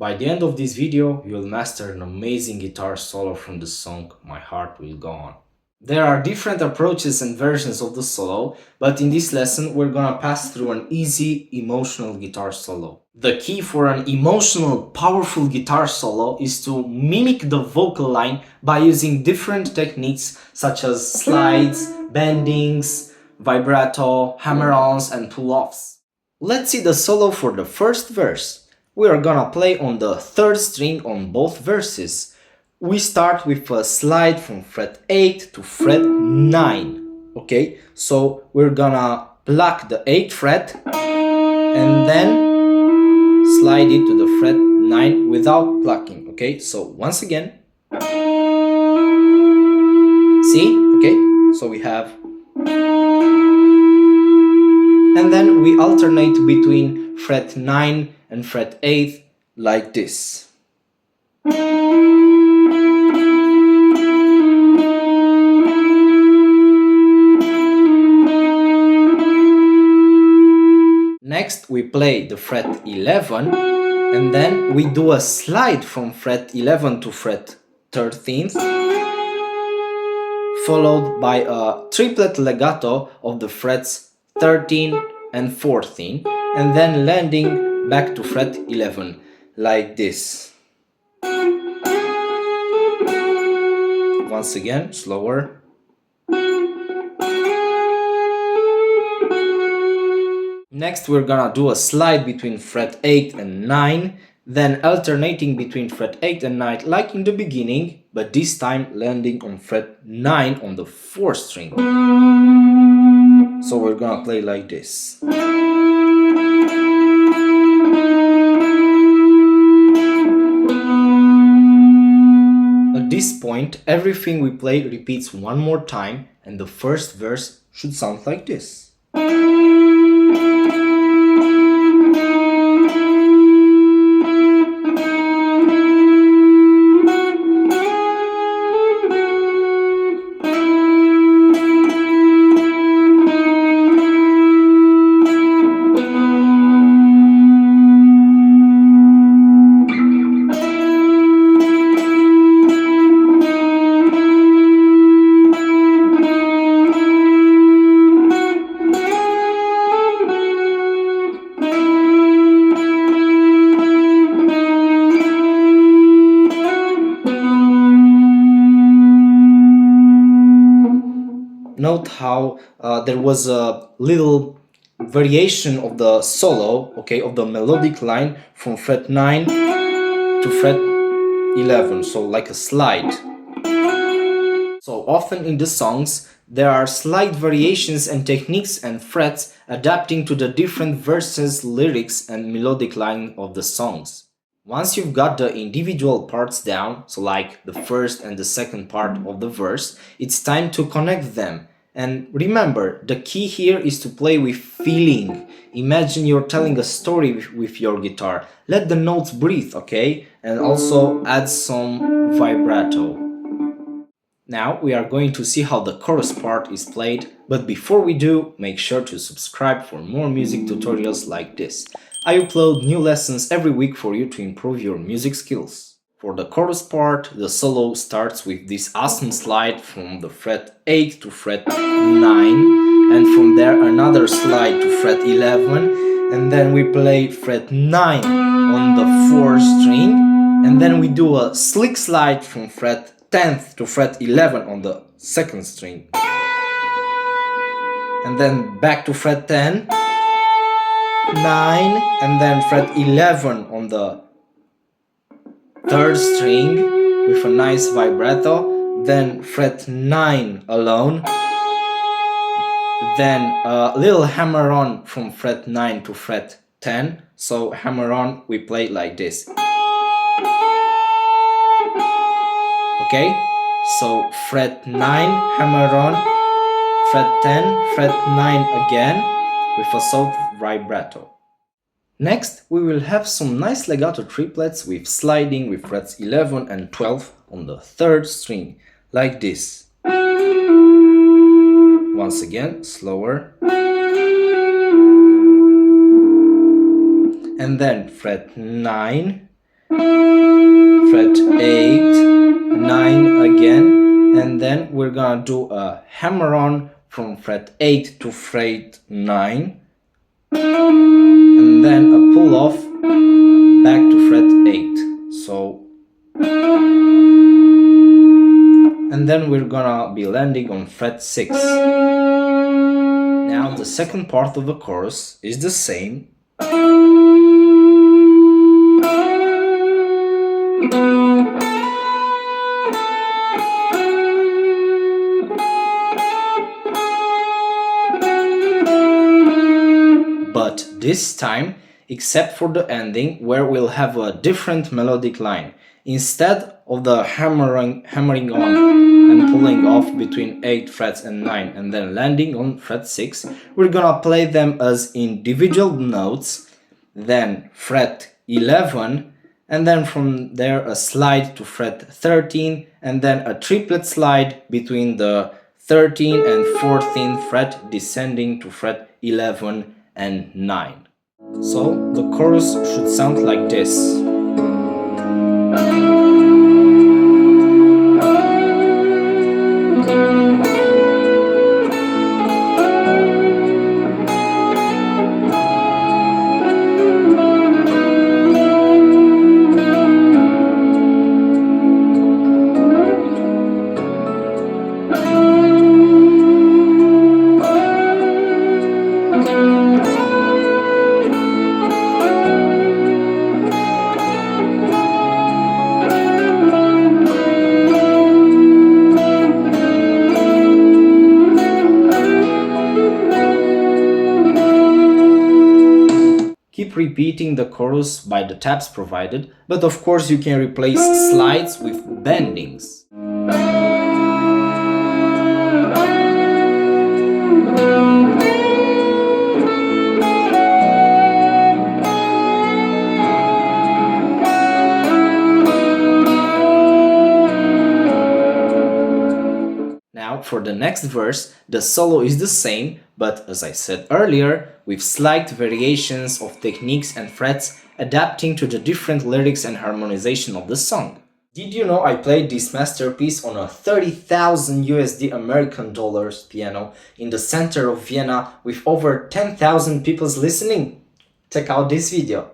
By the end of this video, you'll master an amazing guitar solo from the song My Heart Will Go On. There are different approaches and versions of the solo, but in this lesson we're gonna pass through an easy, emotional guitar solo. The key for an emotional, powerful guitar solo is to mimic the vocal line by using different techniques such as slides, bendings, vibrato, hammer-ons and pull-offs. Let's see the solo for the first verse. We are gonna play on the third string on both verses. We start with a slide from fret 8 to fret 9. Okay, so we're gonna pluck the 8th fret and then slide it to the fret 9 without plucking. Okay, so once again. See? Okay, so we have. And then we alternate between fret 9 and fret 8 like this. Next we play the fret 11 and then we do a slide from fret 11 to fret 13th, followed by a triplet legato of the frets 13 and 14 and then landing back to fret 11 like this. Once again, slower. Next we're gonna do a slide between fret 8 and 9, then alternating between fret 8 and 9 like in the beginning, but this time landing on fret 9 on the 4th string. So we're gonna play like this. At this point, everything we play repeats one more time and the first verse should sound like this. Note how there was a little variation of the solo, okay, of the melodic line from fret 9 to fret 11, so like a slide. So often in the songs there are slight variations and techniques and frets adapting to the different verses, lyrics and melodic line of the songs. Once you've got the individual parts down, so like the first and the second part of the verse, it's time to connect them. And remember, the key here is to play with feeling. Imagine you're telling a story with your guitar. Let the notes breathe, okay? And also add some vibrato. Now we are going to see how the chorus part is played, but before we do, make sure to subscribe for more music tutorials like this. I upload new lessons every week for you to improve your music skills. For the chorus part, the solo starts with this awesome slide from the fret 8 to fret 9 and from there another slide to fret 11 and then we play fret 9 on the 4th string and then we do a slick slide from fret 10th to fret 11 on the 2nd string and then back to fret 10, 9 and then fret 11 on the 3rd string with a nice vibrato, then fret 9 alone, then a little hammer on from fret 9 to fret 10, so hammer on we play like this. Okay, so fret 9, hammer on, fret 10, fret 9 again with a soft vibrato. Next, we will have some nice legato triplets with sliding with frets 11 and 12 on the 3rd string, like this. Once again, slower. And then fret 9, fret 8, 9 again, and then we're gonna do a hammer-on from fret 8 to fret 9, and then a pull-off back to fret 8. So, and then we're gonna be landing on fret 6. Now the second part of the chorus is the same. But this time, except for the ending, where we'll have a different melodic line. Instead of the hammering on and pulling off between 8 frets and 9 and then landing on fret 6, we're gonna play them as individual notes, then fret 11, and then from there a slide to fret 13, and then a triplet slide between the 13th and 14th fret, descending to fret 11 and 9. So the chorus should sound like this. Keep repeating the chorus by the tabs provided, but of course you can replace slides with bendings. Now for the next verse, the solo is the same, but as I said earlier, with slight variations of techniques and frets adapting to the different lyrics and harmonization of the song. Did you know I played this masterpiece on a 30,000 USD American dollars piano in the center of Vienna with over 10,000 people listening? Check out this video.